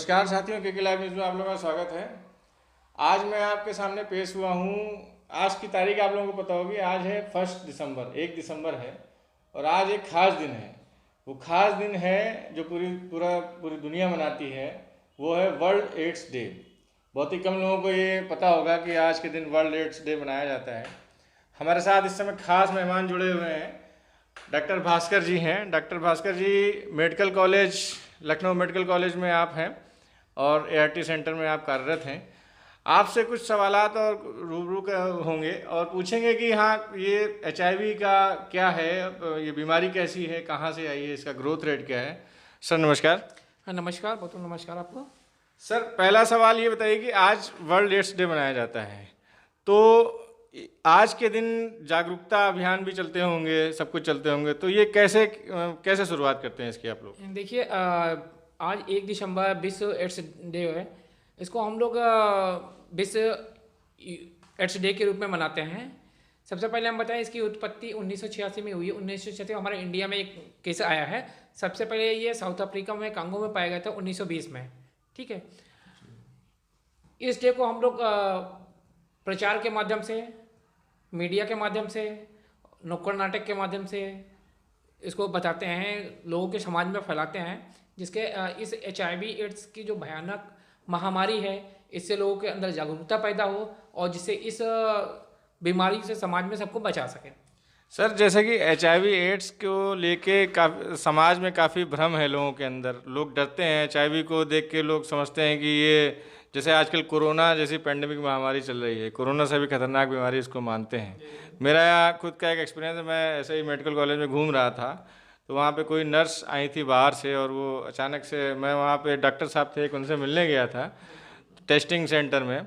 नमस्कार साथियों, के लाइव न्यूज़ में आप लोगों का स्वागत है। आज मैं आपके सामने पेश हुआ हूँ। आज की तारीख आप लोगों को पता होगी, आज है 1 दिसंबर, 1 दिसंबर है। और आज एक खास दिन है। वो खास दिन है जो पूरी दुनिया मनाती है, वो है वर्ल्ड एड्स डे। बहुत ही कम लोगों को ये पता होगा कि आज के दिन वर्ल्ड एड्स डे मनाया जाता है। हमारे साथ इस समय खास मेहमान जुड़े हुए हैं। डॉक्टर भास्कर जी हैं। Doctor Bhaskar ji medical college, Lucknow medical college में आप हैं और एआरटी सेंटर में आप कार्यरत हैं। आपसे कुछ सवालात और रूबरू होंगे और पूछेंगे कि हाँ, ये एचआईवी का क्या है, ये बीमारी कैसी है, कहाँ से आई है, इसका ग्रोथ रेट क्या है। सर नमस्कार। हाँ नमस्कार, बहुत नमस्कार आपको। सर पहला सवाल ये बताइए कि आज वर्ल्ड एड्स डे मनाया जाता है, तो आज के दिन जागरूकता अभियान भी चलते होंगे, सब कुछ चलते होंगे, तो ये कैसे शुरुआत करते हैं इसकी आप लोग? देखिए, आज 1 दिसंबर विश्व एड्स डे है। इसको हम लोग विश्व एड्स डे के रूप में मनाते हैं। सबसे पहले हम बताएं, इसकी उत्पत्ति 1986 में हुई है। 1986 हमारे इंडिया में एक केस आया है। सबसे पहले ये साउथ अफ्रीका में कांगो में पाया गया था 1920 में। ठीक है, इस डे को हम लोग प्रचार के माध्यम से, मीडिया के माध्यम से, नुक्कड़ नाटक के माध्यम से इसको बताते हैं, लोगों के समाज में फैलाते हैं, जिसके इस एचआईवी एड्स की जो भयानक महामारी है, इससे लोगों के अंदर जागरूकता पैदा हो और जिससे इस बीमारी से समाज में सबको बचा सके। सर जैसे कि एचआईवी एड्स को लेके समाज में काफ़ी भ्रम है लोगों के अंदर। लोग डरते हैं एचआईवी को देख के। लोग समझते हैं कि ये जैसे आजकल कोरोना जैसी पेंडेमिक महामारी चल रही है, कोरोना से भी खतरनाक बीमारी इसको मानते हैं। मेरा खुद का एक एक्सपीरियंस है। मैं ऐसे ही मेडिकल कॉलेज में घूम रहा था, तो वहाँ पे कोई नर्स आई थी बाहर से, और वो अचानक से, मैं वहाँ पे डॉक्टर साहब थे, उनसे मिलने गया था टेस्टिंग सेंटर में।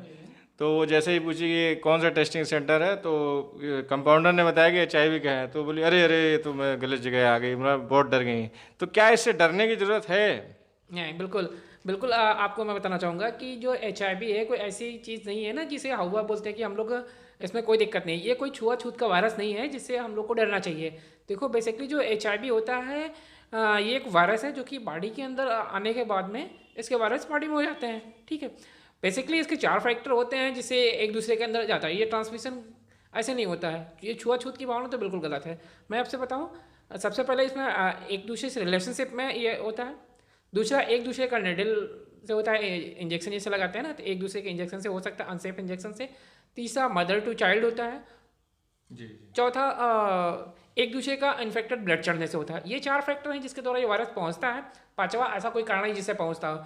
तो वो जैसे ही पूछी कि कौन सा टेस्टिंग सेंटर है, तो कंपाउंडर ने बताया कि एचआईवी का है। तो बोली अरे अरे, ये तो मैं गलत जगह आ गई, मैं बहुत डर गई। तो क्या इससे डरने की ज़रूरत है? नहीं, बिल्कुल बिल्कुल। आपको मैं बताना चाहूँगा कि जो एचआईवी है, कोई ऐसी चीज़ नहीं है ना जिसे हवा बोलते हैं कि हम लोग इसमें कोई दिक्कत नहीं। ये कोई छुआछूत का वायरस नहीं है जिससे हम लोग को डरना चाहिए। देखो, बेसिकली जो एचआईवी होता है, ये एक वायरस है जो कि बॉडी के अंदर आने के बाद में इसके वायरस बॉडी में हो जाते हैं। ठीक है, बेसिकली इसके 4 फैक्टर होते हैं जिससे एक दूसरे के अंदर जाता है। ये ट्रांसमिशन ऐसे नहीं होता है। ये छुआछूत की भावना तो बिल्कुल गलत है। मैं आपसे बताऊँ, सबसे पहले इसमें एक दूसरे से रिलेशनशिप में ये होता है। दूसरा, एक दूसरे का निडल से होता है, इंजेक्शन जैसे लगाते हैं ना, तो एक दूसरे के इंजेक्शन से हो सकता है, अनसेफ इंजेक्शन से। तीसरा, मदर टू चाइल्ड होता है। जी। चौथा, एक दूसरे का इन्फेक्टेड ब्लड चढ़ने से होता है। ये 4 फैक्टर हैं जिसके द्वारा ये वायरस पहुंचता है। पांचवा, ऐसा कोई कारण नहीं जिससे पहुंचता हो।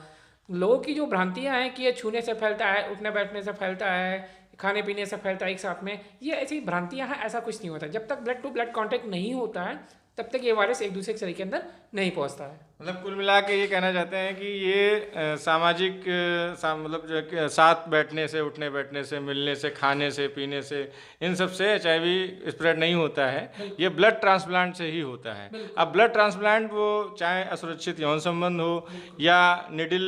लोगों की जो भ्रांतियां हैं कि ये छूने से फैलता है, उठने बैठने से फैलता है, खाने पीने से फैलता है एक साथ में, ये ऐसी भ्रांतियां हैं। ऐसा कुछ नहीं होता। जब तक ब्लड टू ब्लड कॉन्टैक्ट नहीं होता है, तब तक ये वायरस एक दूसरे के शरीर के अंदर नहीं पहुंचता है। मतलब कुल मिला के ये कहना चाहते हैं कि ये सामाजिक मतलब जो है कि साथ बैठने से, उठने बैठने से, मिलने से, खाने से, पीने से, इन सब से एचआईवी स्प्रेड नहीं होता है। ये ब्लड ट्रांसप्लांट से ही होता है। अब ब्लड ट्रांसप्लांट वो चाहे असुरक्षित यौन संबंध हो, या निडिल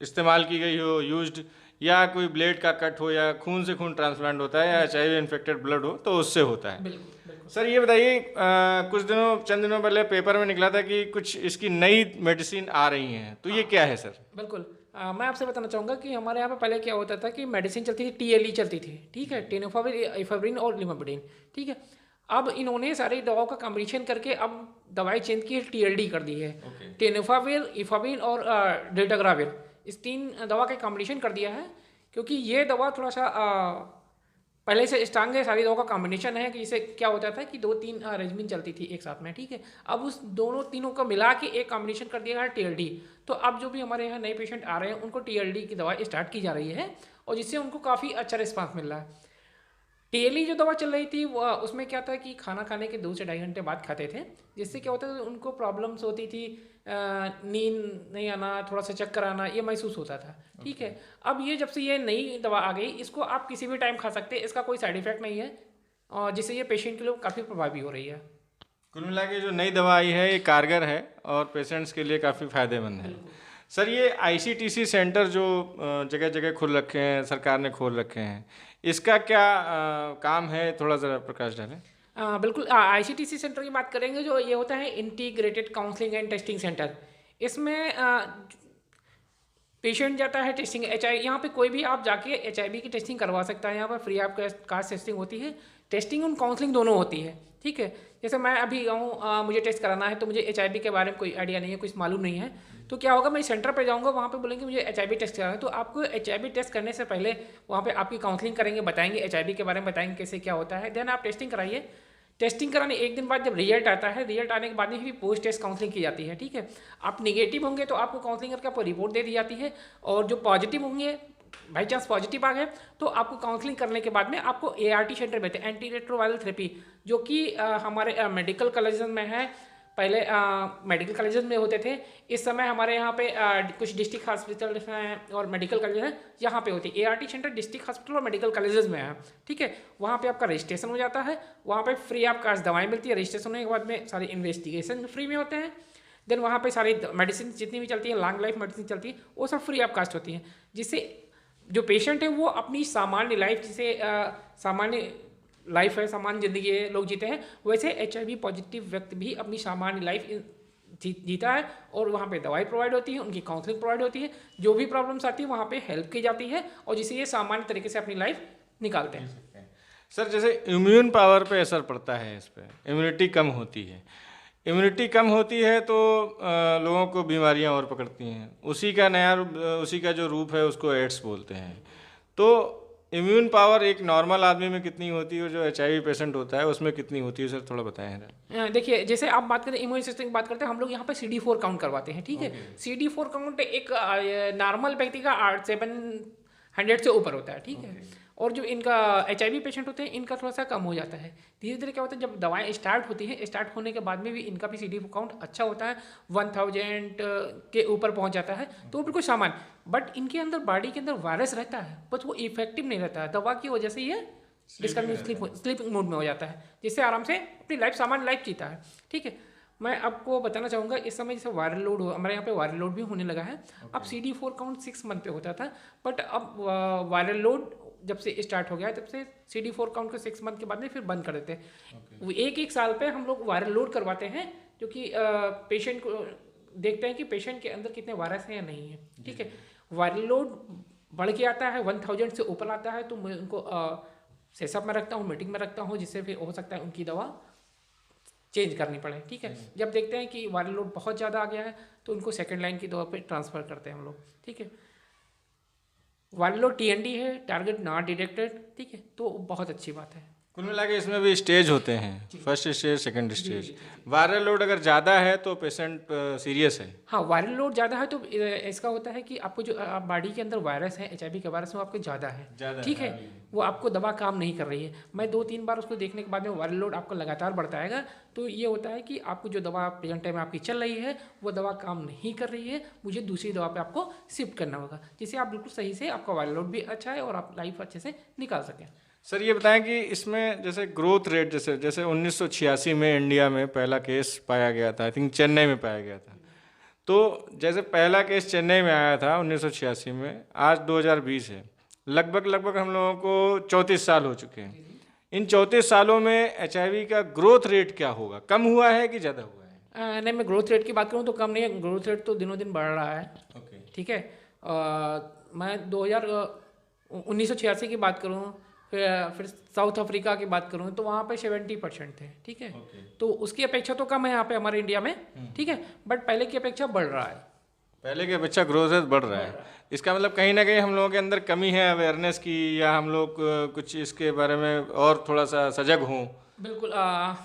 इस्तेमाल की गई हो यूज्ड, या कोई ब्लेड का कट हो, या खून से खून ट्रांसप्लांट होता है, या एचआईवी इन्फेक्टेड ब्लड हो, तो उससे होता है। सर ये बताइए, चंद दिनों पहले पेपर में निकला था कि कुछ इसकी नई मेडिसिन आ रही हैं, तो ये क्या है सर? बिल्कुल। मैं आपसे बताना चाहूँगा कि हमारे यहाँ पे पहले क्या होता था कि मेडिसिन चलती थी, टीएलई चलती थी। ठीक है, टेनोफाविर, इफाब्रिन और लिमोप्रिडिन। ठीक है, अब इन्होंने सारी दवाओं का कॉम्बिनेशन करके अब दवाई चेंज की, टीएलडी कर दी है। टेनोफाविर, इफाब्रिन और डेल्टाग्राविर, इस 3 दवा का कॉम्बिनेशन कर दिया है, क्योंकि ये दवा थोड़ा सा पहले से स्ट्रांग है। सारी दवाओं का कॉम्बिनेशन है कि इससे क्या होता था कि 2-3 रेजिमेंट चलती थी एक साथ में। ठीक है, अब उस तीनों को मिला के एक कॉम्बिनेशन कर दिया है, टीएलडी। तो अब जो भी हमारे यहाँ नए पेशेंट आ रहे हैं, उनको टीएलडी की दवा स्टार्ट की जा रही है, और जिससे उनको काफ़ी अच्छा रिस्पांस मिल रहा है। टीएलई जो दवा चल रही थी, वो उसमें क्या था कि खाना खाने के 2 से ढाई घंटे बाद खाते थे, जिससे क्या होता था उनको प्रॉब्लम्स होती थी, नींद नहीं आना, थोड़ा सा चक्कर आना, ये महसूस होता था। ठीक है, अब ये जब से ये नई दवा आ गई, इसको आप किसी भी टाइम खा सकते हैं, इसका कोई साइड इफेक्ट नहीं है, और जिससे ये पेशेंट के लिए काफ़ी प्रभावी हो रही है। कुल मिला के जो नई दवा आई है, ये कारगर है और पेशेंट्स के लिए काफ़ी फायदेमंद है। सर ये आईसीटीसी सेंटर जो जगह जगह खुल रखे हैं, सरकार ने खोल रखे हैं, इसका क्या काम है, थोड़ा ज़रा प्रकाश डालें। बिल्कुल। आईसीटीसी सेंटर की बात करेंगे, जो ये होता है integrated counselling and testing centre. इसमें पेशेंट जाता है टेस्टिंग यहाँ पे कोई भी आप जाके HIV की टेस्टिंग करवा सकता है। यहाँ पर फ्री ऑफ कास्ट टेस्टिंग होती है, टेस्टिंग और काउंसलिंग दोनों होती है, ठीक है। जैसे मैं अभी आऊँ, मुझे टेस्ट कराना है तो मुझे HIV के बारे में कोई आइडिया नहीं है, कुछ मालूम नहीं है, तो क्या होगा, मैं सेंटर पे जाऊँगा, वहाँ पे बोलेंगे मुझे HIV टेस्ट कराना है, तो आपको HIV टेस्ट करने से पहले वहाँ पे आपकी काउंसलिंग करेंगे, बताएंगे HIV के बारे में, बताएंगे कैसे क्या होता है, देन आप टेस्टिंग कराइए। टेस्टिंग कराने एक दिन बाद जब रिजल्ट आता है, रिजल्ट आने के बाद में भी पोस्ट टेस्ट काउंसलिंग की जाती है, ठीक है। आप निगेटिव होंगे तो आपको काउंसलिंग करके आपको रिपोर्ट दे दी जाती है, और जो पॉजिटिव होंगे, बाई चांस पॉजिटिव आ गए, तो आपको काउंसलिंग करने के बाद में आपको ART सेंटर में थे, एंटी रेट्रोवायरल थेरेपी, जो कि हमारे मेडिकल कॉलेज में है। पहले मेडिकल कॉलेजेस में होते थे, इस समय हमारे यहाँ पे कुछ डिस्ट्रिक्ट हॉस्पिटल हैं और मेडिकल कॉलेज हैं, यहाँ पे होती है। ART सेंटर डिस्ट्रिक्ट हॉस्पिटल और मेडिकल कॉलेजेस में है, ठीक है। वहाँ पे आपका रजिस्ट्रेशन हो जाता है, वहाँ पे फ्री ऑफ कास्ट दवाएं मिलती है। रजिस्ट्रेशन होने के बाद में सारे इन्वेस्टिगेशन फ्री में होते हैं, देन वहाँ पे सारी मेडिसिन जितनी भी चलती है, लॉन्ग लाइफ मेडिसिन चलती है, वो सब फ्री ऑफ कास्ट होती है, जिससे जो पेशेंट है वो अपनी सामान्य लाइफ, जिसे सामान्य लाइफ है, सामान्य जिंदगी है, लोग जीते हैं, वैसे HIV पॉजिटिव व्यक्ति भी अपनी सामान्य लाइफ जीता है। और वहाँ पे दवाई प्रोवाइड होती है, उनकी काउंसलिंग प्रोवाइड होती है, जो भी प्रॉब्लम्स आती है वहाँ पे हेल्प की जाती है, और जिससे ये सामान्य तरीके से अपनी लाइफ निकालते हैं। सर, जैसे इम्यून पावर पे असर पड़ता है, इस पे इम्यूनिटी कम होती है, इम्यूनिटी कम होती है तो लोगों को बीमारियां और पकड़ती हैं। उसी का जो रूप है उसको एड्स बोलते हैं। तो इम्यून पावर एक नॉर्मल आदमी में कितनी होती है और जो HIV पेशेंट होता है उसमें कितनी होती है, सर थोड़ा बताएं। देखिए, जैसे आप बात करें इम्यून सिस्टम की बात करते हैं, हम लोग यहाँ पे CD4 काउंट करवाते हैं, ठीक है। CD4 काउंट एक नॉर्मल व्यक्ति का 700 से ऊपर होता है, ठीक है। और जो इनका HIV पेशेंट होते हैं, इनका थोड़ा सा कम हो जाता है। धीरे धीरे क्या होता है, जब दवाएं स्टार्ट होती हैं, स्टार्ट होने के बाद में भी इनका भी CD4 काउंट अच्छा होता है, 1000 के ऊपर पहुंच जाता है, तो बिल्कुल सामान्य। बट इनके अंदर बॉडी के अंदर वायरस रहता है, बस वो इफेक्टिव नहीं रहता है, दवा की वजह से ये स्लीपिंग मोड में हो जाता है, जिससे आराम से अपनी लाइफ, सामान्य लाइफ जीता है, ठीक है। मैं आपको बताना चाहूँगा, इस समय जैसे वायरल लोड हमारे यहाँ पे वायरल लोड भी होने लगा है। अब CD4 काउंट 6 मंथ पे होता था, बट अब वायरल लोड जब से स्टार्ट हो गया है, तब से CD4 काउंट को 6 मंथ के बाद में फिर बंद कर देते हैं। एक साल पे हम लोग वायरल लोड करवाते हैं, जो कि पेशेंट को देखते हैं कि पेशेंट के अंदर कितने वायरस हैं या नहीं है, ठीक है। वायरल लोड बढ़ के आता है, 1000 से ऊपर आता है, तो मैं उनको सेसअप में रखता हूँ, मीटिंग में रखता हूँ, जिससे फिर हो सकता है उनकी दवा चेंज करनी पड़े, ठीक है। जब देखते हैं कि वायरल लोड बहुत ज़्यादा आ गया है, तो उनको सेकेंड लाइन की दवा पे ट्रांसफ़र करते हैं हम लोग, ठीक है। वायरल लोड TND है, टारगेट नॉट डिटेक्टेड, ठीक है, तो बहुत अच्छी बात है। कुल मिला के इसमें भी स्टेज होते हैं, first stage, second stage. Viral load अगर ज़्यादा है तो पेशेंट सीरियस है। हाँ, वायरल लोड ज़्यादा है तो इसका होता है कि आपको जो बॉडी के अंदर वायरस है, HIV के वायरस, वो आपको ज़्यादा है, ठीक है। वो आपको दवा काम नहीं कर रही है। मैं 2-3 बार उसको देखने के बाद में वायरल लोड आपको लगातार बढ़ता आएगा, तो ये होता है कि आपको जो दवा प्रेजेंट टाइम आपकी चल रही है, वो दवा काम नहीं कर रही है, मुझे दूसरी दवा पे आपको शिफ्ट करना होगा, जिससे आप बिल्कुल सही से, आपका वायरल लोड भी अच्छा है और आप लाइफ अच्छे से निकाल सकें। सर, ये बताएं कि इसमें जैसे ग्रोथ रेट, जैसे 1986 में इंडिया में पहला केस पाया गया था, आई थिंक चेन्नई में पाया गया था। तो जैसे पहला केस चेन्नई में आया था 1986 में, आज 2020 है, लगभग हम लोगों को 34 साल हो चुके हैं। इन 34 सालों में HIV का ग्रोथ रेट क्या होगा, कम हुआ है कि ज़्यादा हुआ है? नहीं, मैं ग्रोथ रेट की बात करूँ तो कम नहीं है, ग्रोथ रेट तो दिनों दिन बढ़ रहा है, ठीक है। मैं 1986 की बात करूँ, फिर साउथ अफ्रीका की बात करूँ, तो वहाँ पे 70% थे, ठीक है। तो उसकी अपेक्षा तो कम है यहाँ पे हमारे इंडिया में, ठीक है, बट पहले की अपेक्षा बढ़ रहा है। पहले की अपेक्षा ग्रोथ रेट बढ़ रहा है। इसका मतलब कहीं ना कहीं हम लोगों के अंदर कमी है अवेयरनेस की, या हम लोग कुछ इसके बारे में और थोड़ा सा सजग हों। बिल्कुल,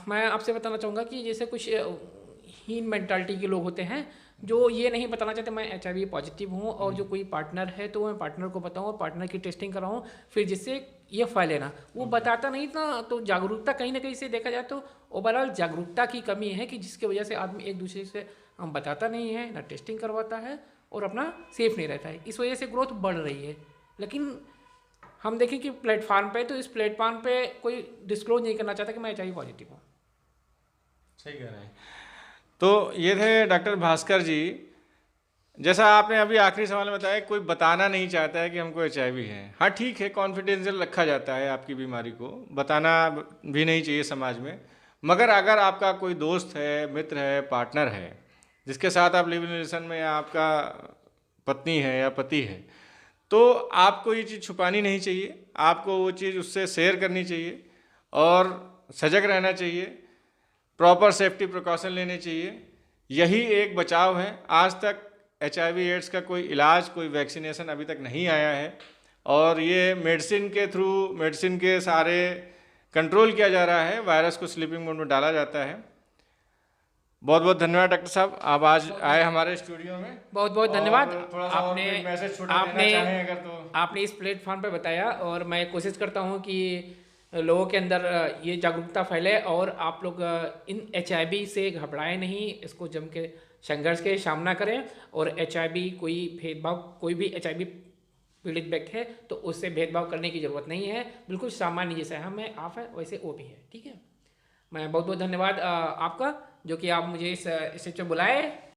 मैं आपसे बताना चाहूँगा कि जैसे कुछ हीन मेंटालिटी के लोग होते हैं, जो ये नहीं बताना चाहते मैं HIV पॉजिटिव हूँ, और जो कोई पार्टनर है तो मैं पार्टनर को बताऊँ और पार्टनर की टेस्टिंग कराऊँ, फिर जिससे ये फैले ना, वो बताता नहीं था। तो जागरूकता कहीं ना कहीं से देखा जाए तो ओवरऑल जागरूकता की कमी है, कि जिसकी वजह से आदमी एक दूसरे से बताता नहीं है, ना टेस्टिंग करवाता है, और अपना सेफ नहीं रहता है। इस वजह से ग्रोथ बढ़ रही है। लेकिन हम देखें कि प्लेटफार्म पे, तो इस प्लेटफार्म पे कोई डिस्क्लोज नहीं करना चाहता कि मैं HIV पॉजिटिव हूँ। सही कह रहे हैं। तो ये थे डॉक्टर भास्कर जी। जैसा आपने अभी आखिरी सवाल में बताया, कोई बताना नहीं चाहता है कि हमको HIV है। हाँ, ठीक है, कॉन्फिडेंशियल रखा जाता है, आपकी बीमारी को बताना भी नहीं चाहिए समाज में। मगर अगर आपका कोई दोस्त है, मित्र है, पार्टनर है, जिसके साथ आप लिव इन रिलेशन में, या आपका पत्नी है या पति है, तो आपको ये चीज़ छुपानी नहीं चाहिए, आपको वो चीज़ उससे शेयर करनी चाहिए और सजग रहना चाहिए, प्रॉपर सेफ्टी प्रिकॉशन लेने चाहिए। यही एक बचाव है। आज तक HIV एड्स का कोई इलाज, कोई वैक्सीनेशन अभी तक नहीं आया है और ये मेडिसिन के थ्रू, मेडिसिन के सारे कंट्रोल किया जा रहा है, वायरस को स्लीपिंग मोड में डाला जाता है। बहुत बहुत धन्यवाद डॉक्टर साहब, आप आज आए हमारे स्टूडियो में। बहुत बहुत धन्यवाद। थोड़ा सा आपने मैसेज छोटा देना चाहें अगर तो। आपने इस प्लेटफॉर्म पे बताया और मैं कोशिश करता हूँ कि लोगों के अंदर ये जागरूकता फैले और आप लोग इन HIV से घबराएं नहीं, इसको जम के संघर्ष के सामना करें। और HIV कोई भेदभाव, कोई भी HIV पीड़ित व्यक्ति है तो उससे भेदभाव करने की ज़रूरत नहीं है, बिल्कुल सामान्य जैसे हम हैं, आप हैं वैसे वो भी है। ठीक है, मैं बहुत बहुत धन्यवाद आपका, जो कि आप मुझे इस में बुलाए